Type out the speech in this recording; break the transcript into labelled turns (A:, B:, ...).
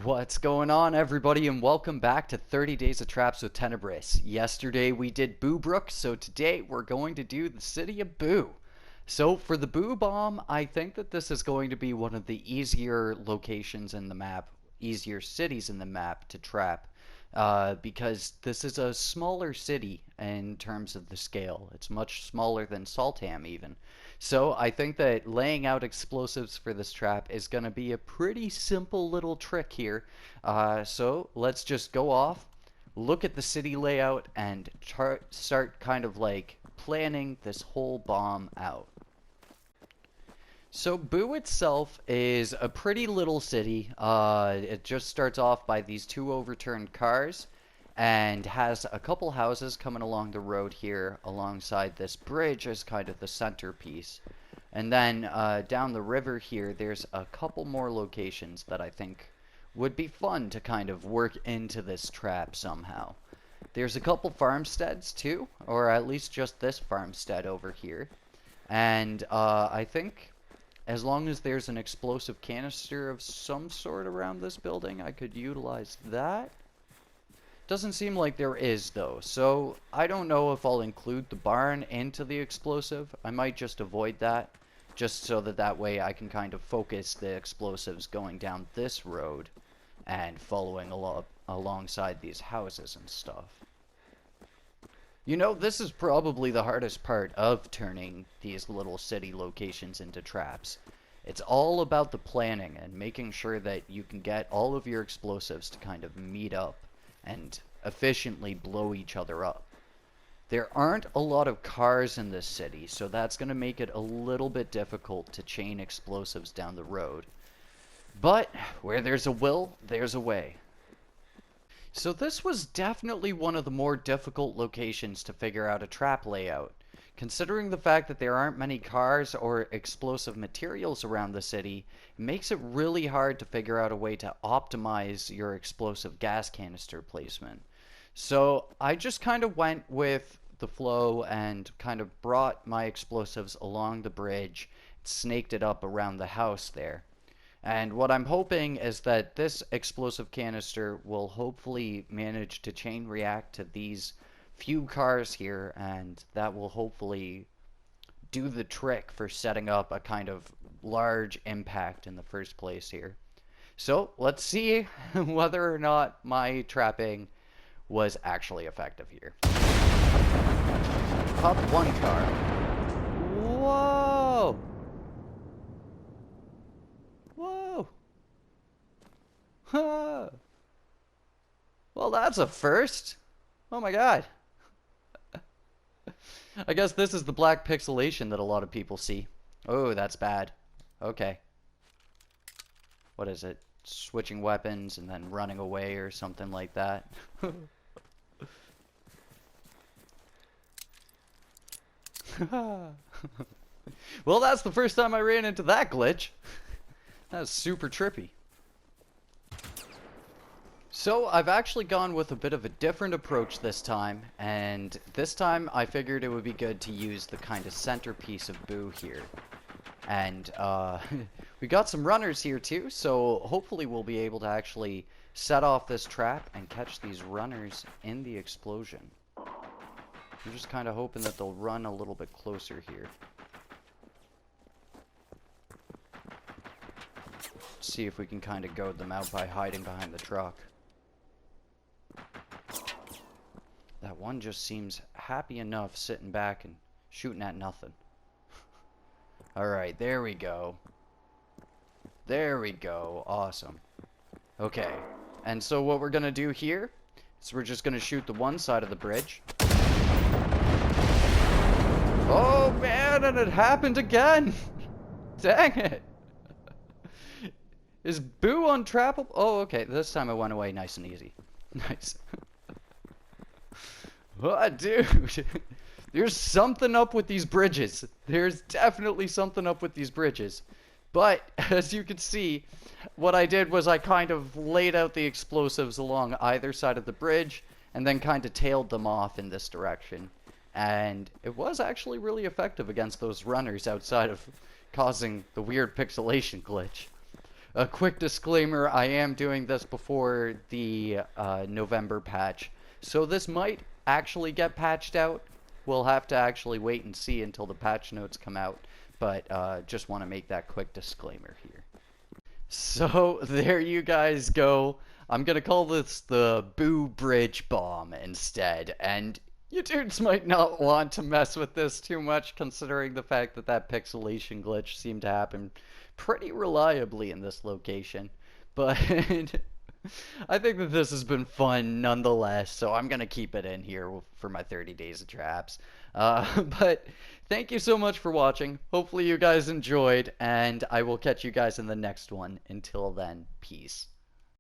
A: What's going on, everybody, and welcome back to 30 Days of Traps with Tenebris. Yesterday we did Boo Brook, so today we're going to do the City of Boo. So for the Boo Bomb, I think that this is going to be one of the easier locations in the map, easier cities in the map to trap, because this is a smaller city in terms of the scale. It's much smaller than Saltham even. So I think that laying out explosives for this trap is going to be a pretty simple little trick here. So let's just go off, look at the city layout, and start kind of like planning this whole bomb out. So Boo itself is a pretty little city. It just starts off by these two overturned cars and has a couple houses coming along the road here alongside this bridge as kind of the centerpiece. And then down the river here, there's a couple more locations that I think would be fun to kind of work into this trap somehow. There's a couple farmsteads too, or at least just this farmstead over here. And I think as long as there's an explosive canister of some sort around this building, I could utilize that. Doesn't seem like there is, though, so I don't know if I'll include the barn into the explosive. I might just avoid that, just so that way I can kind of focus the explosives going down this road and following alongside these houses and stuff. You know, this is probably the hardest part of turning these little city locations into traps. It's all about the planning and making sure that you can get all of your explosives to kind of meet up and efficiently blow each other up. There aren't a lot of cars in this city, so that's going to make it a little bit difficult to chain explosives down the road. But where there's a will, there's a way. So this was definitely one of the more difficult locations to figure out a trap layout. Considering the fact that there aren't many cars or explosive materials around the city, it makes it really hard to figure out a way to optimize your explosive gas canister placement. So I just kind of went with the flow and kind of brought my explosives along the bridge, snaked it up around the house there. And what I'm hoping is that this explosive canister will hopefully manage to chain react to these few cars here, and that will hopefully do the trick for setting up a kind of large impact in the first place here. So let's see whether or not my trapping was actually effective here. Pop one car. Whoa! Whoa! Huh. Well, that's a first. Oh my god. I guess this is the black pixelation that a lot of people see. Oh, that's bad. Okay. What is it? Switching weapons and then running away or something like that. Well, that's the first time I ran into that glitch. That was super trippy. So I've actually gone with a bit of a different approach this time, and this time I figured it would be good to use the kind of centerpiece of Boo here. And we got some runners here too, so hopefully we'll be able to actually set off this trap and catch these runners in the explosion. I'm just kind of hoping that they'll run a little bit closer here. See if we can kind of goad them out by hiding behind the truck. That one just seems happy enough sitting back and shooting at nothing. Alright, there we go. There we go. Awesome. Okay. And so what we're going to do here is we're just going to shoot the one side of the bridge. Oh man, and it happened again! Dang it! Is Boo untrappable? Oh, okay. This time I went away nice and easy. Nice. Oh, dude. There's something up with these bridges. There's definitely something up with these bridges. But, as you can see, what I did was I kind of laid out the explosives along either side of the bridge and then kind of tailed them off in this direction. And it was actually really effective against those runners outside of causing the weird pixelation glitch. A quick disclaimer, I am doing this before the November patch, so this might actually get patched out. We'll have to actually wait and see until the patch notes come out, but just want to make that quick disclaimer here. So there you guys go. I'm gonna call this the Boo Bridge Bomb instead, and you dudes might not want to mess with this too much considering the fact that that pixelation glitch seemed to happen pretty reliably in this location. But I think that this has been fun nonetheless, so I'm gonna keep it in here for my 30 days of traps. But thank you so much for watching. Hopefully you guys enjoyed, and I will catch you guys in the next one. Until then, peace.